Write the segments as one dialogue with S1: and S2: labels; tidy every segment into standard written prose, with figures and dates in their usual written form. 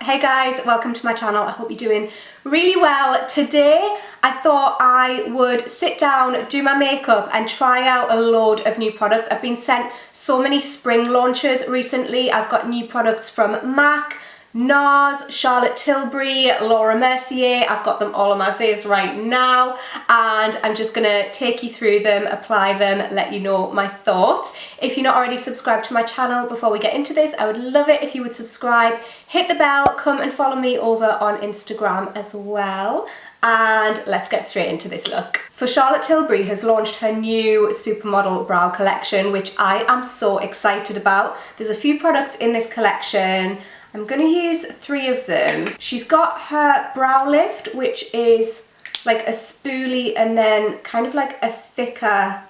S1: Hey guys, welcome to my channel. I hope you're doing really well. Today I thought I would sit down, do my makeup and try out a load of new products. I've been sent so many spring launches recently. I've got new products from MAC, Nars, Charlotte Tilbury, Laura Mercier. I've got them all on my face right now and I'm just gonna take you through them, apply them, let you know my thoughts. If you're not already subscribed to my channel, before we get into this, I would love it if you would subscribe, hit the bell, come and follow me over on Instagram as well. And let's get straight into this look. So Charlotte Tilbury has launched her new Supermodel brow collection, which I am so excited about. There's a few products in this collection. I'm gonna use 3 of them. She's got her brow lift, which is like a spoolie and then kind of like a thicker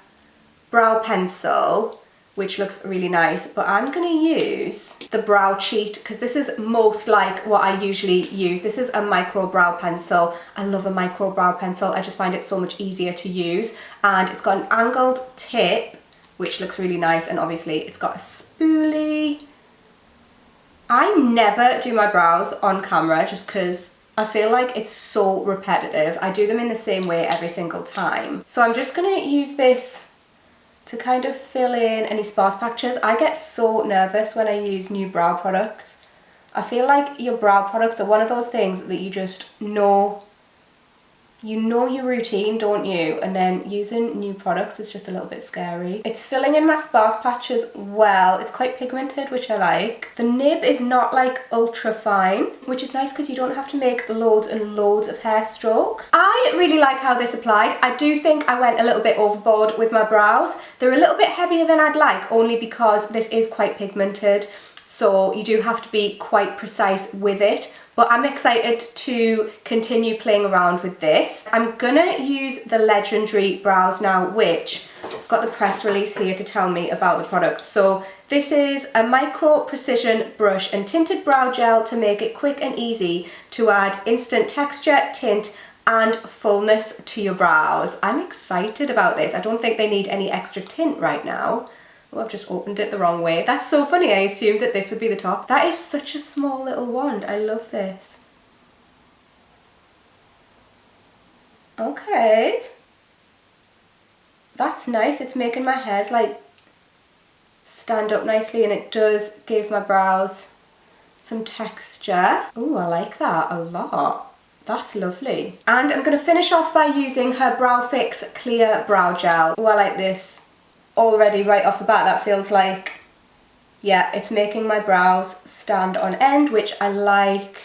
S1: brow pencil, which looks really nice. But I'm gonna use the brow cheat because this is most like what I usually use. This is a micro brow pencil. I love a micro brow pencil. I just find it so much easier to use. And it's got an angled tip, which looks really nice. And obviously it's got a spoolie. I never do my brows on camera just because I feel like it's so repetitive. I do them in the same way every single time. So I'm just gonna use this to kind of fill in any sparse patches. I get so nervous when I use new brow products. I feel like your brow products are one of those things that you just know, you know your routine, don't you? And then using new products is just a little bit scary. It's filling in my sparse patches well. It's quite pigmented, which I like. The nib is not like ultra fine, which is nice because you don't have to make loads and loads of hair strokes. I really like how this applied. I do think I went a little bit overboard with my brows. They're a little bit heavier than I'd like, only because this is quite pigmented. So you do have to be quite precise with it. But I'm excited to continue playing around with this. I'm gonna use the Legendary brows now, which I've got the press release here to tell me about the product. So this is a micro precision brush and tinted brow gel to make it quick and easy to add instant texture, tint, and fullness to your brows. I'm excited about this. I don't think they need any extra tint right now. Oh, I've just opened it the wrong way. That's so funny, I assumed that this would be the top. That is such a small little wand, I love this. Okay. That's nice, it's making my hairs like stand up nicely and it does give my brows some texture. Oh, I like that a lot. That's lovely. And I'm gonna finish off by using her Brow Fix Clear Brow Gel. Oh, I like this. Already right off the bat that feels like, yeah, it's making my brows stand on end, which I like.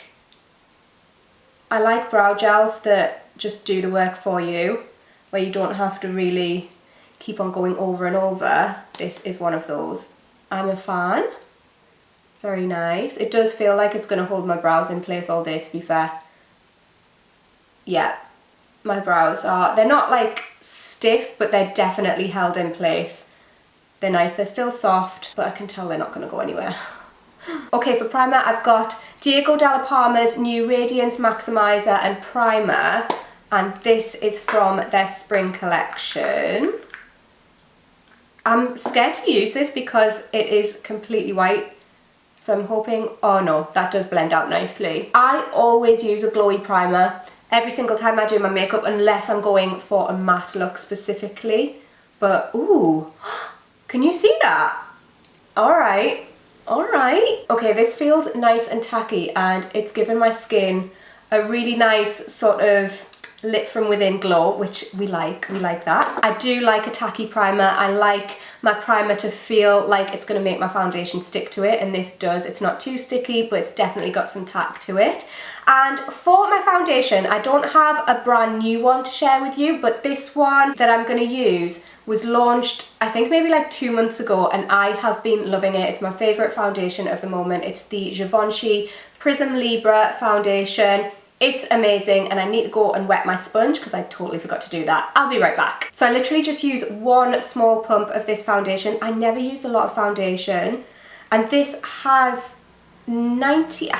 S1: I like brow gels that just do the work for you, where you don't have to really keep on going over and over. This is one of those. I'm a fan. Very nice. It does feel like it's going to hold my brows in place all day, to be fair. Yeah, my brows are, they're not like stiff, but they're definitely held in place. They're nice, they're still soft, but I can tell they're not gonna go anywhere. Okay, for primer, I've got Diego Della Palma's new Radiance Maximizer and Primer, and this is from their spring collection. I'm scared to use this because it is completely white, so I'm hoping, oh no, that does blend out nicely. I always use a glowy primer every single time I do my makeup, unless I'm going for a matte look specifically. But, ooh, can you see that? All right. Okay, this feels nice and tacky and it's given my skin a really nice sort of lit from within glow, which we like that. I do like a tacky primer. I like my primer to feel like it's going to make my foundation stick to it, and this does. It's not too sticky, but it's definitely got some tack to it. And for my foundation, I don't have a brand new one to share with you, but this one that I'm going to use was launched, I think maybe like 2 months ago, and I have been loving it. It's my favourite foundation of the moment. It's the Givenchy Prism Libra foundation. It's amazing, and I need to go and wet my sponge because I totally forgot to do that. I'll be right back. So I literally just use 1 small pump of this foundation. I never use a lot of foundation, and this has 90%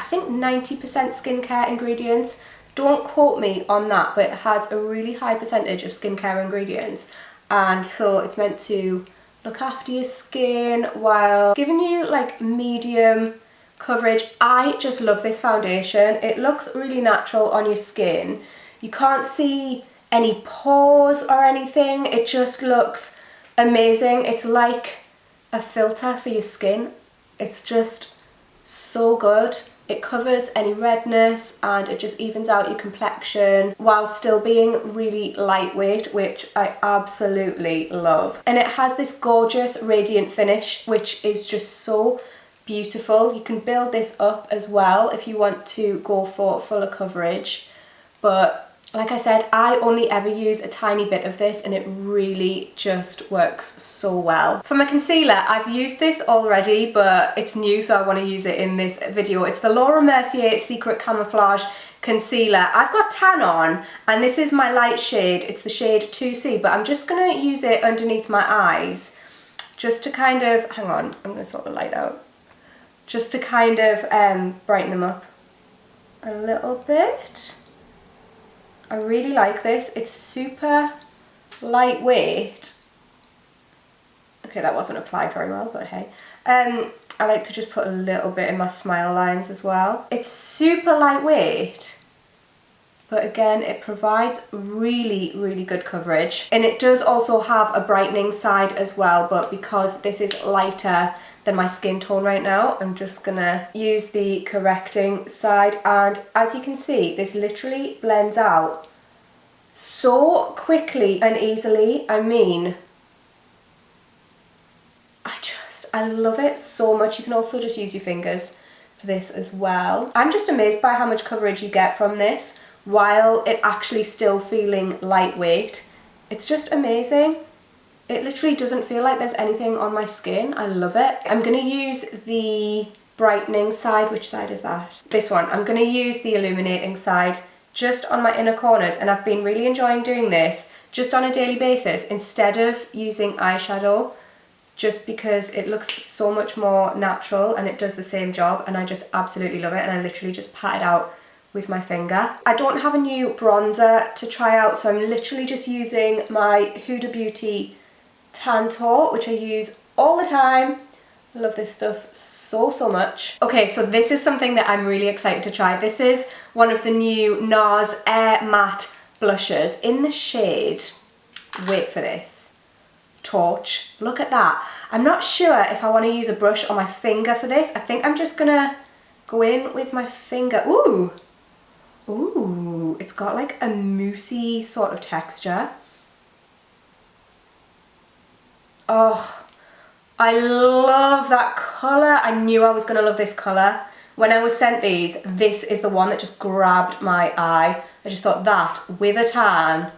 S1: skincare ingredients. Don't quote me on that, but it has a really high percentage of skincare ingredients, and so it's meant to look after your skin while giving you like medium coverage. I just love this foundation. It looks really natural on your skin. You can't see any pores or anything. It just looks amazing. It's like a filter for your skin. It's just so good. It covers any redness and it just evens out your complexion while still being really lightweight, which I absolutely love. And it has this gorgeous radiant finish, which is just so beautiful. You can build this up as well if you want to go for fuller coverage. But like I said, I only ever use a tiny bit of this and it really just works so well. For my concealer, I've used this already, but it's new, so I want to use it in this video. It's the Mercier Secret Camouflage Concealer. I've got tan on, and this is my light shade. It's the shade 2C, but I'm just going to use it underneath my eyes just to kind of, hang on, I'm going to sort the light out. Just to kind of brighten them up a little bit. I really like this. It's super lightweight. Okay, that wasn't applied very well, but hey. I like to just put a little bit in my smile lines as well. It's super lightweight, but again, it provides really, really good coverage. And it does also have a brightening side as well, but because this is lighter than my skin tone right now, I'm just gonna use the correcting side, and as you can see, this literally blends out so quickly and easily. I mean, I love it so much. You can also just use your fingers for this as well. I'm just amazed by how much coverage you get from this while it actually still feeling lightweight. It's just amazing. It literally doesn't feel like there's anything on my skin. I love it. I'm going to use the brightening side. Which side is that? This one. I'm going to use the illuminating side just on my inner corners, and I've been really enjoying doing this just on a daily basis instead of using eyeshadow, just because it looks so much more natural and it does the same job, and I just absolutely love it. And I literally just pat it out with my finger. I don't have a new bronzer to try out, so I'm literally just using my Huda Beauty Tantor, which I use all the time. I love this stuff so much. Okay, so this is something that I'm really excited to try. This is one of the new Nars Air Matte blushes in the shade, wait for this, Torch. Look at that. I'm not sure if I want to use a brush or my finger for this. I think I'm just gonna go in with my finger. Ooh, it's got like a moussey sort of texture. Oh, I love that colour. I knew I was going to love this colour. When I was sent these, this is the one that just grabbed my eye. I just thought that with a tan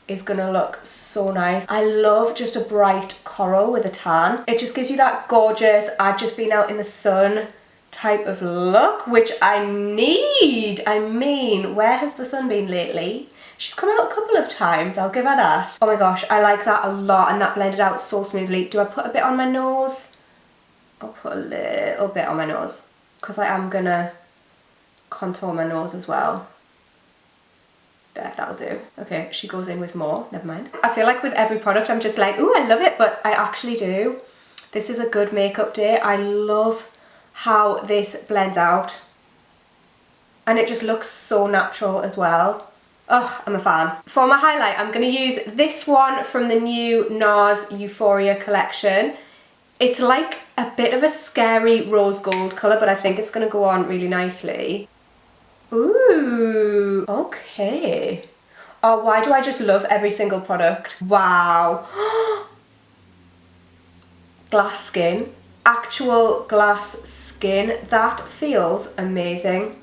S1: is going to look so nice. I love just a bright coral with a tan. It just gives you that gorgeous, I've just been out in the sun type of look, which I need. I mean, where has the sun been lately? She's come out a couple of times, I'll give her that. Oh my gosh, I like that a lot, and that blended out so smoothly. Do I put a bit on my nose? I'll put a little bit on my nose, because I am gonna contour my nose as well. There, that'll do. Okay, she goes in with more, never mind. I feel like with every product I'm just like, ooh, I love it, but I actually do. This is a good makeup day. I love how this blends out. And it just looks so natural as well. Ugh, I'm a fan. For my highlight, I'm going to use this one from the new Nars Euphoria collection. It's like a bit of a scary rose gold colour, but I think it's going to go on really nicely. Ooh, okay. Oh, why do I just love every single product? Wow. Glass skin. Actual glass skin. That feels amazing.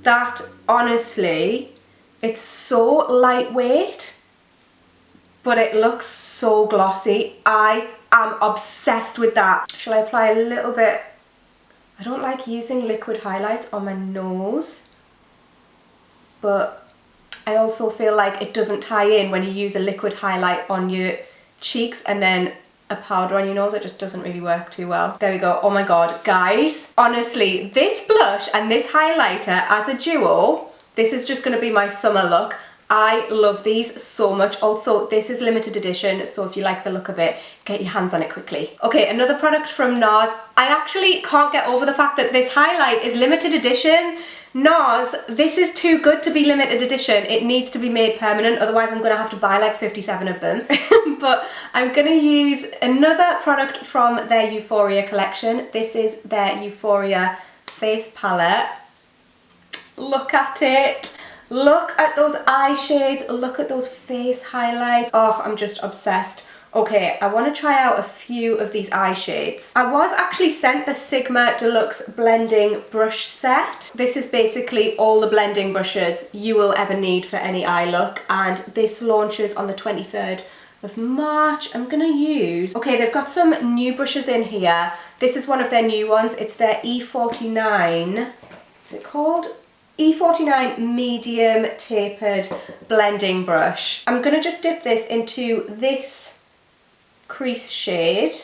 S1: That, honestly, it's so lightweight, but it looks so glossy. I am obsessed with that. Shall I apply a little bit? I don't like using liquid highlight on my nose, but I also feel like it doesn't tie in when you use a liquid highlight on your cheeks and then a powder on your nose. It just doesn't really work too well. There we go. Oh my god, guys, honestly, this blush and this highlighter as a duo, this is just going to be my summer look. I love these so much. Also, this is limited edition, so if you like the look of it, get your hands on it quickly. Okay, another product from Nars. I actually can't get over the fact that this highlight is limited edition. Nars, this is too good to be limited edition. It needs to be made permanent, otherwise I'm gonna have to buy like 57 of them. But I'm gonna use another product from their Euphoria collection. This is their Euphoria face palette. Look at it. Look at those eye shades. Look at those face highlights. Oh, I'm just obsessed. Okay, I want to try out a few of these eye shades. I was actually sent the Sigma Deluxe blending brush set. This is basically all the blending brushes you will ever need for any eye look, and this launches on the 23rd of March. I'm gonna use, okay, they've got some new brushes in here. This is one of their new ones. It's their E49. Is it called? E49 medium tapered blending brush. I'm gonna just dip this into this crease shade.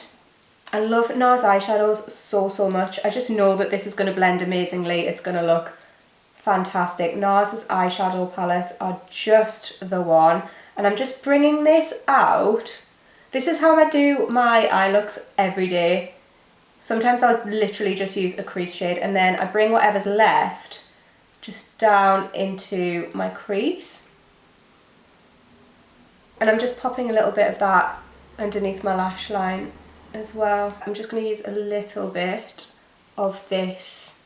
S1: I love Nars eyeshadows so much. I just know that this is gonna blend amazingly. It's gonna look fantastic. Nars's eyeshadow palettes are just the one. And I'm just bringing this out. This is how I do my eye looks every day. Sometimes I'll literally just use a crease shade and then I bring whatever's left just down into my crease. And I'm just popping a little bit of that underneath my lash line as well. I'm just going to use a little bit of this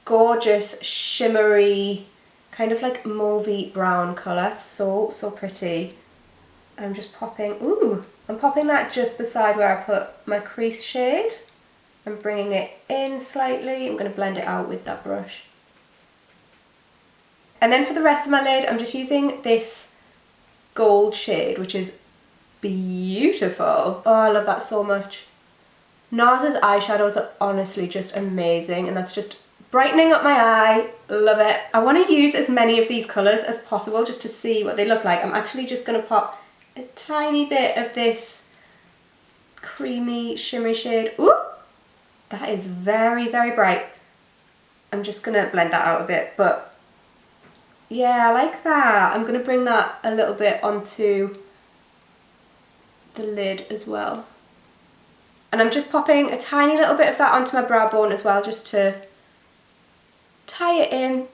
S1: gorgeous shimmery kind of like mauvey brown colour. It's so pretty. I'm just popping, ooh, I'm popping that just beside where I put my crease shade. I'm bringing it in slightly. I'm going to blend it out with that brush. And then for the rest of my lid, I'm just using this gold shade, which is beautiful. Oh, I love that so much. Nars's eyeshadows are honestly just amazing, and that's just brightening up my eye. Love it. I want to use as many of these colours as possible just to see what they look like. I'm actually just going to pop a tiny bit of this creamy shimmery shade. Ooh, that is very bright. I'm just going to blend that out a bit, but yeah, I like that. I'm going to bring that a little bit onto the lid as well. And I'm just popping a tiny little bit of that onto my brow bone as well, just to tie it in.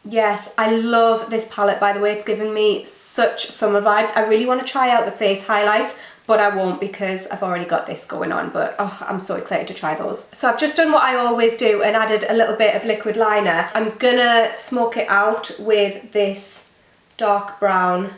S1: Yes, I love this palette, by the way. It's giving me such summer vibes. I really want to try out the face highlights, but I won't because I've already got this going on. But oh, I'm so excited to try those. So I've just done what I always do and added a little bit of liquid liner. I'm gonna smoke it out with this dark brown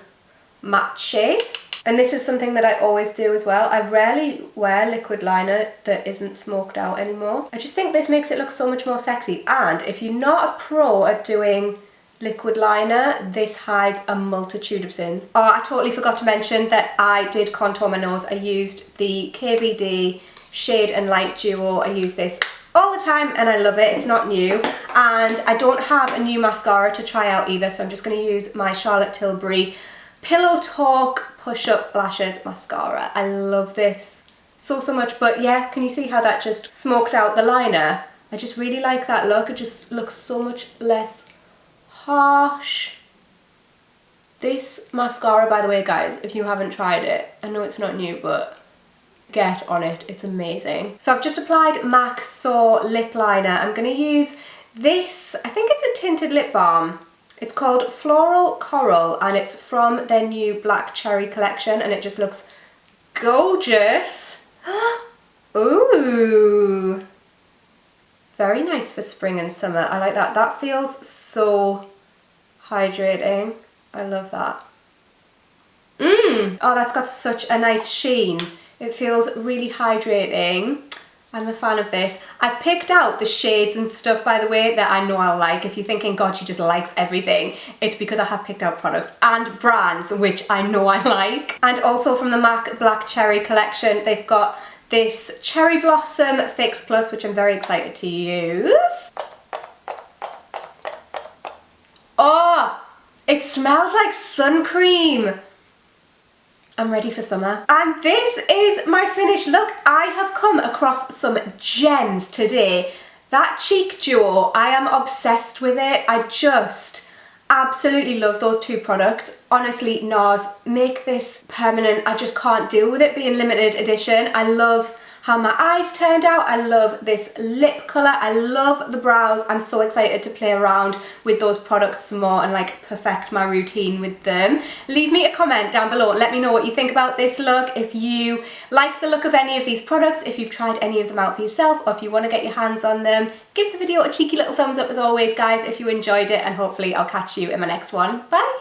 S1: matte shade. And this is something that I always do as well. I rarely wear liquid liner that isn't smoked out anymore. I just think this makes it look so much more sexy. And if you're not a pro at doing liquid liner, this hides a multitude of sins. Oh, I totally forgot to mention that I did contour my nose. I used the KVD Shade and Light Duo. I use this all the time and I love it. It's not new. And I don't have a new mascara to try out either, so I'm just going to use my Charlotte Tilbury Pillow Talk Push Up Lashes Mascara. I love this so much. But yeah, can you see how that just smoked out the liner? I just really like that look. It just looks so much less harsh. This mascara, by the way, guys, if you haven't tried it, I know it's not new, but get on it. It's amazing. So I've just applied MAC Soar lip liner. I'm going to use this, I think it's a tinted lip balm. It's called Floral Coral and it's from their new Black Cherry collection and it just looks gorgeous. Ooh, very nice for spring and summer. I like that. That feels so hydrating. I love that. Oh, that's got such a nice sheen. It feels really hydrating. I'm a fan of this. I've picked out the shades and stuff, by the way, that I know I'll like. If you're thinking, God, she just likes everything, it's because I have picked out products and brands which I know I like. And also from the MAC Black Cherry collection, they've got this Cherry Blossom Fix Plus, which I'm very excited to use. Oh, it smells like sun cream. I'm ready for summer. And this is my finished look. I have come across some gems today. That cheek duo, I am obsessed with it. Absolutely love those two products. Honestly, Nars, make this permanent. I just can't deal with it being limited edition. I love how my eyes turned out. I love this lip colour. I love the brows. I'm so excited to play around with those products some more and like perfect my routine with them. Leave me a comment down below. Let me know what you think about this look. If you like the look of any of these products, if you've tried any of them out for yourself, or if you want to get your hands on them, give the video a cheeky little thumbs up as always, guys, if you enjoyed it, and hopefully I'll catch you in my next one. Bye!